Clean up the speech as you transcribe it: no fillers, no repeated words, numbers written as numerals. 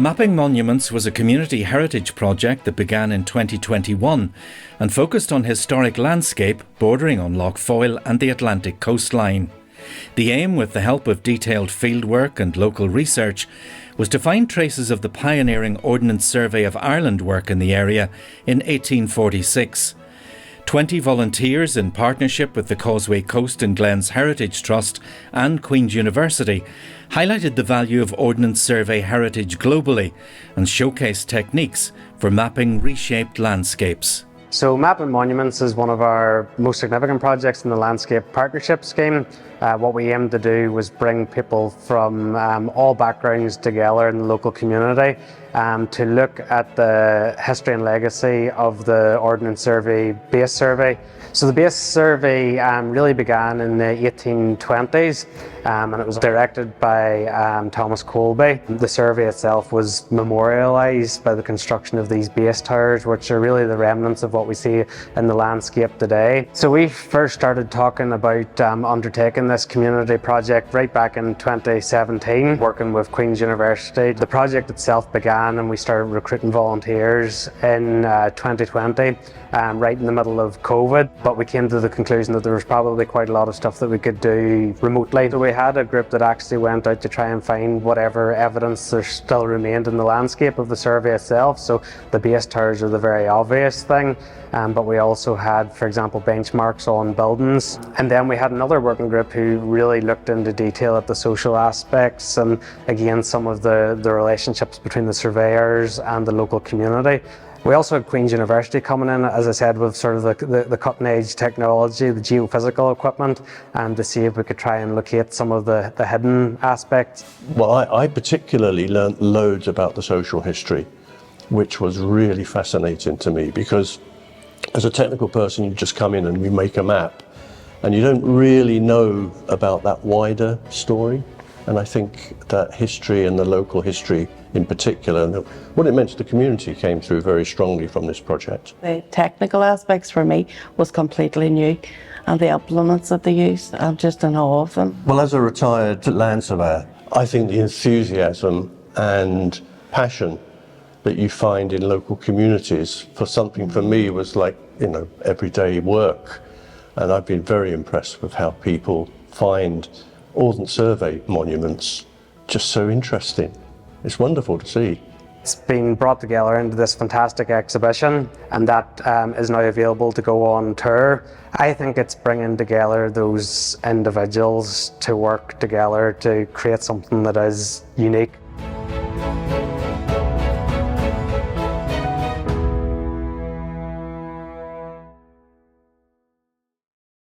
Mapping Monuments was a community heritage project that began in 2021 and focused on historic landscape bordering on Lough Foyle and the Atlantic coastline. The aim, with the help of detailed fieldwork and local research, was to find traces of the pioneering Ordnance Survey of Ireland work in the area in 1846. 20 volunteers, in partnership with the Causeway Coast and Glens Heritage Trust and Queen's University, highlighted the value of Ordnance Survey heritage globally and showcased techniques for mapping reshaped landscapes. So Mapping Monuments is one of our most significant projects in the Landscape Partnership Scheme. What we aimed to do was bring people from all backgrounds together in the local community to look at the history and legacy of the Ordnance Survey base survey. So the base survey really began in the 1820s and it was directed by Thomas Colby. The survey itself was memorialised by the construction of these base towers, which are really the remnants of what we see in the landscape today. So we first started talking about undertaking this community project right back in 2017, working with Queen's University. The project itself began and we started recruiting volunteers in 2020, right in the middle of COVID, but we came to the conclusion that there was probably quite a lot of stuff that we could do remotely. So we had a group that actually went out to try and find whatever evidence there still remained in the landscape of the survey itself. So the base towers are the very obvious thing, but we also had, for example, benchmarks on buildings. And then we had another working group who really looked into detail at the social aspects and again some of the relationships between the surveyors and the local community. We also had Queen's University coming in, as I said, with sort of the cutting edge technology, the geophysical equipment, and to see if we could try and locate some of the hidden aspects. Well, I particularly learnt loads about the social history, which was really fascinating to me, because as a technical person, you just come in and you make a map, and you don't really know about that wider story. And I think that history and the local history in particular, and what it meant to the community, came through very strongly from this project. The technical aspects for me was completely new, and the implements that they use, I'm just in awe of them. Well, as a retired land surveyor, I think the enthusiasm and passion that you find in local communities for something for me was like, everyday work. And I've been very impressed with how people find Ordnance Survey monuments just so interesting. It's wonderful to see. It's been brought together into this fantastic exhibition, and that is now available to go on tour. I think it's bringing together those individuals to work together to create something that is unique.